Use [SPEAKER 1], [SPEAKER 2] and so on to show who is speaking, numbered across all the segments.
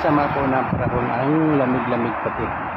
[SPEAKER 1] sama po ng panahon, ang lamig-lamig pati.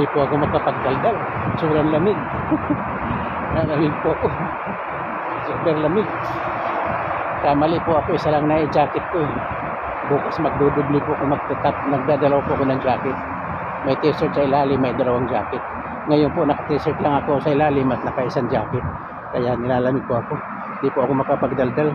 [SPEAKER 1] Hindi po ako makapagdaldal. Sobrang lamig. Nalamig po ako. Sobrang lamig. Kamali po ako, isa lang na i-jacket ko. Bukas magdudubli po ako, nagdadalaw po ako ng jacket. May t-shirt sa ilalim, may dalawang jacket. Ngayon po naka-t-shirt lang ako sa ilalim at naka-isang jacket. Kaya nilalamig po ako. Hindi po ako makapagdaldal.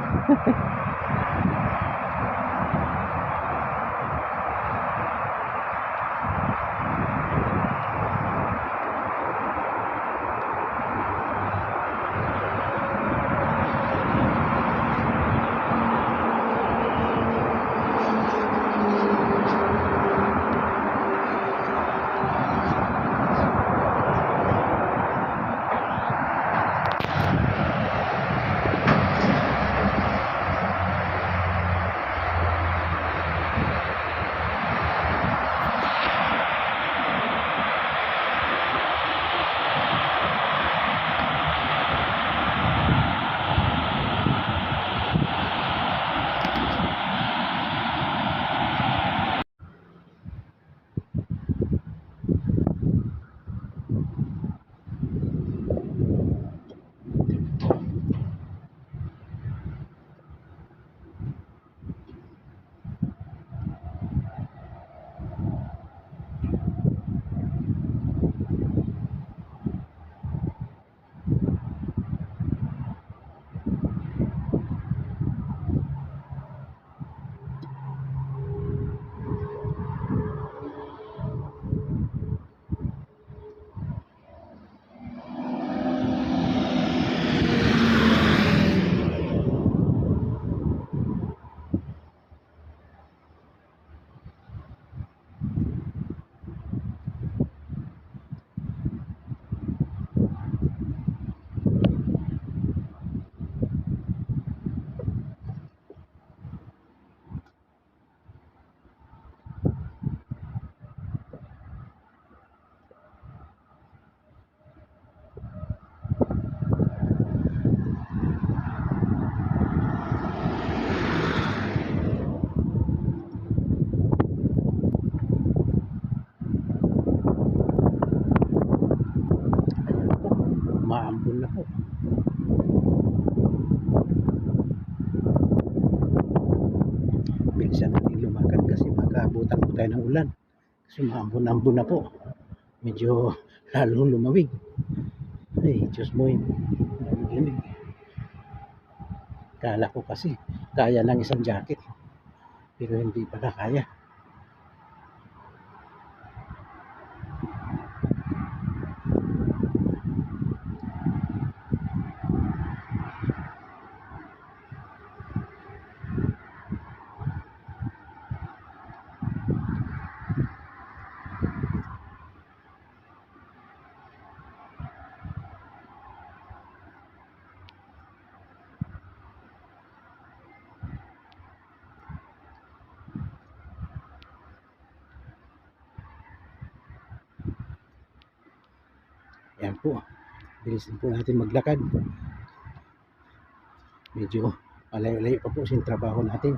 [SPEAKER 1] Maambon na po. Bilisan natin lumakad kasi magkaabutan po tayo ng ulan. Kasi maambon-ambon na po. Medyo lalong lumawig. Ay, Diyos mo yun. Lamig. Kala ko kasi kaya ng isang jacket. Pero hindi pala kaya. Ayan po. Bilisan po natin maglakad. Medyo malayo-layo pa po yung trabaho natin.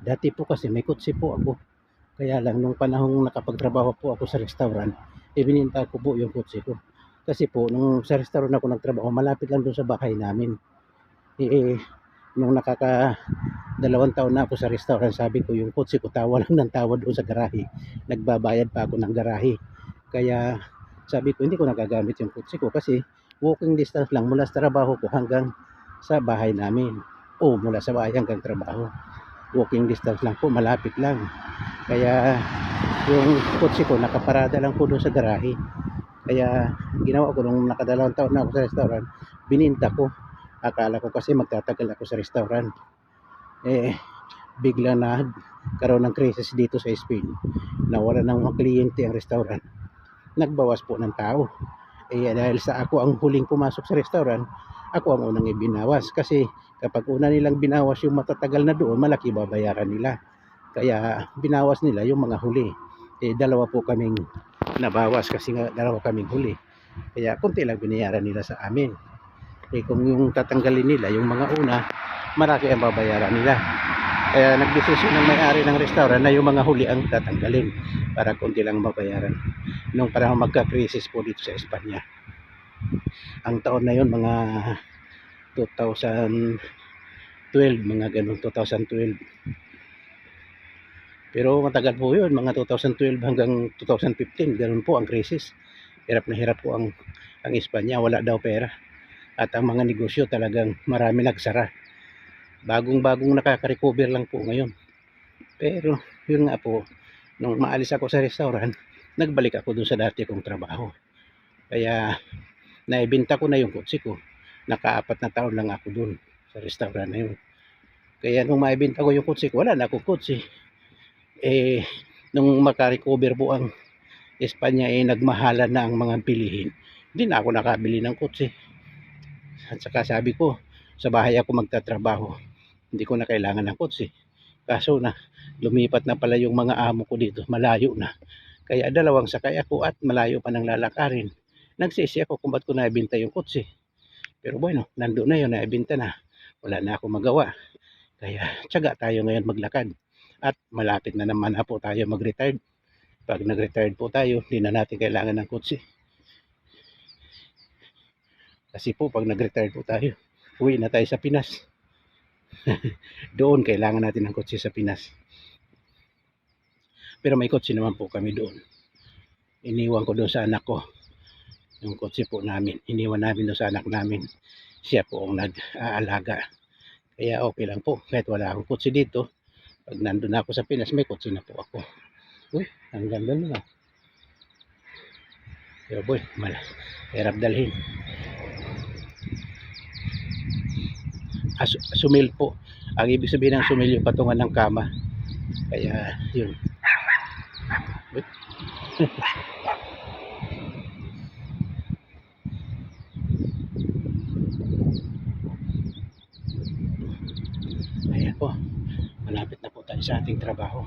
[SPEAKER 1] Dati po kasi may kotse po ako. Kaya lang nung panahong nakapagtrabaho po ako sa restaurant, ibininta ko po yung kotse ko. Kasi po nung sa restaurant ako nagtrabaho, malapit lang doon sa bahay namin. Nung dalawang taon na ako sa restaurant, sabi ko yung kotse ko tawa lang ng tawa doon sa garahe. Nagbabayad pa ako ng garahe. Kaya sabi ko hindi ko nagagamit yung kotse ko kasi walking distance lang mula sa trabaho ko hanggang sa bahay namin. O mula sa bahay hanggang trabaho. Walking distance lang po, malapit lang. Kaya yung kotse ko nakaparada lang po doon sa garahe. Kaya ginawa ko nung nakadalawang taon na ako sa restaurant, bininta ko. Akala ko kasi magtatagal ako sa restaurant. Bigla na karoon ng crisis dito sa Spain. Nawala ng mga kliyente ang restaurant. Nagbawas po ng tao. Dahil sa ako ang huling pumasok sa restaurant, ako ang unang ibinawas. Kasi kapag una nilang binawas yung matatagal na doon, malaki babayaran nila. Kaya binawas nila yung mga huli. Dalawa po kaming nabawas kasi nga dalawa kaming huli. Kaya konti lang binayaran nila sa amin. Kung yung tatanggalin nila, yung mga una, malaki ang babayaran nila. Kaya nagdesisyon ng may-ari ng restaurant na yung mga huli ang tatanggalin para konti lang mabayaran. Nung parang magka-crisis po dito sa Espanya. Ang taon na yun, mga 2012, mga ganun, 2012. Pero matagal po yun, mga 2012 hanggang 2015, ganun po ang krisis. Hirap na hirap po ang Espanya, wala daw pera. At ang mga negosyo talagang marami nagsara. Bagong-bagong nakaka-recover lang po ngayon. Pero yun nga po, nung maalis ako sa restaurant, nagbalik ako dun sa dati kong trabaho. Kaya naibenta ko na yung kotse ko. Naka-4 na taon lang ako dun sa restaurant na yun. Kaya nung maibenta ko yung kotse ko, wala na akong kotse. Nung maka-recover po ang Espanya, nagmahalan na ang mga bilihin. Hindi na ako nakabili ng kotse. At saka sabi ko, sa bahay ako magtatrabaho. Hindi ko na kailangan ng kotse. Kaso na, lumipat na pala yung mga amo ko dito. Malayo na. Kaya dalawang sakay ako at malayo pa ng lalakarin. Nagsisi ako kung ba't ko naibenta yung kotse. Pero bueno, nandun na yun, naibenta na. Wala na ako magawa. Kaya tiyaga tayo ngayon maglakad. At malapit na naman na po tayo mag-retired. Pag nag-retired po tayo, hindi na natin kailangan ng kotse. Kasi po pag nag-retired po tayo, uwi na tayo sa Pinas. Doon kailangan natin ng kotse sa Pinas. Pero may kotse naman po kami doon. Iniwan ko doon sa anak ko. Yung kotse po namin. Iniwan namin doon sa anak namin. Siya po ang nag-aalaga. Kaya okay lang po. Kahit wala akong kotse dito, pag nandun ako sa Pinas, may kotse na po ako. Uy, ang ganda nila. Pero boy, hirap dalhin. Sumil po. Ang ibig sabihin ng sumil yung patungan ng kama. Kaya yun. Ayan po. Malapit na po tayo sa ating trabaho.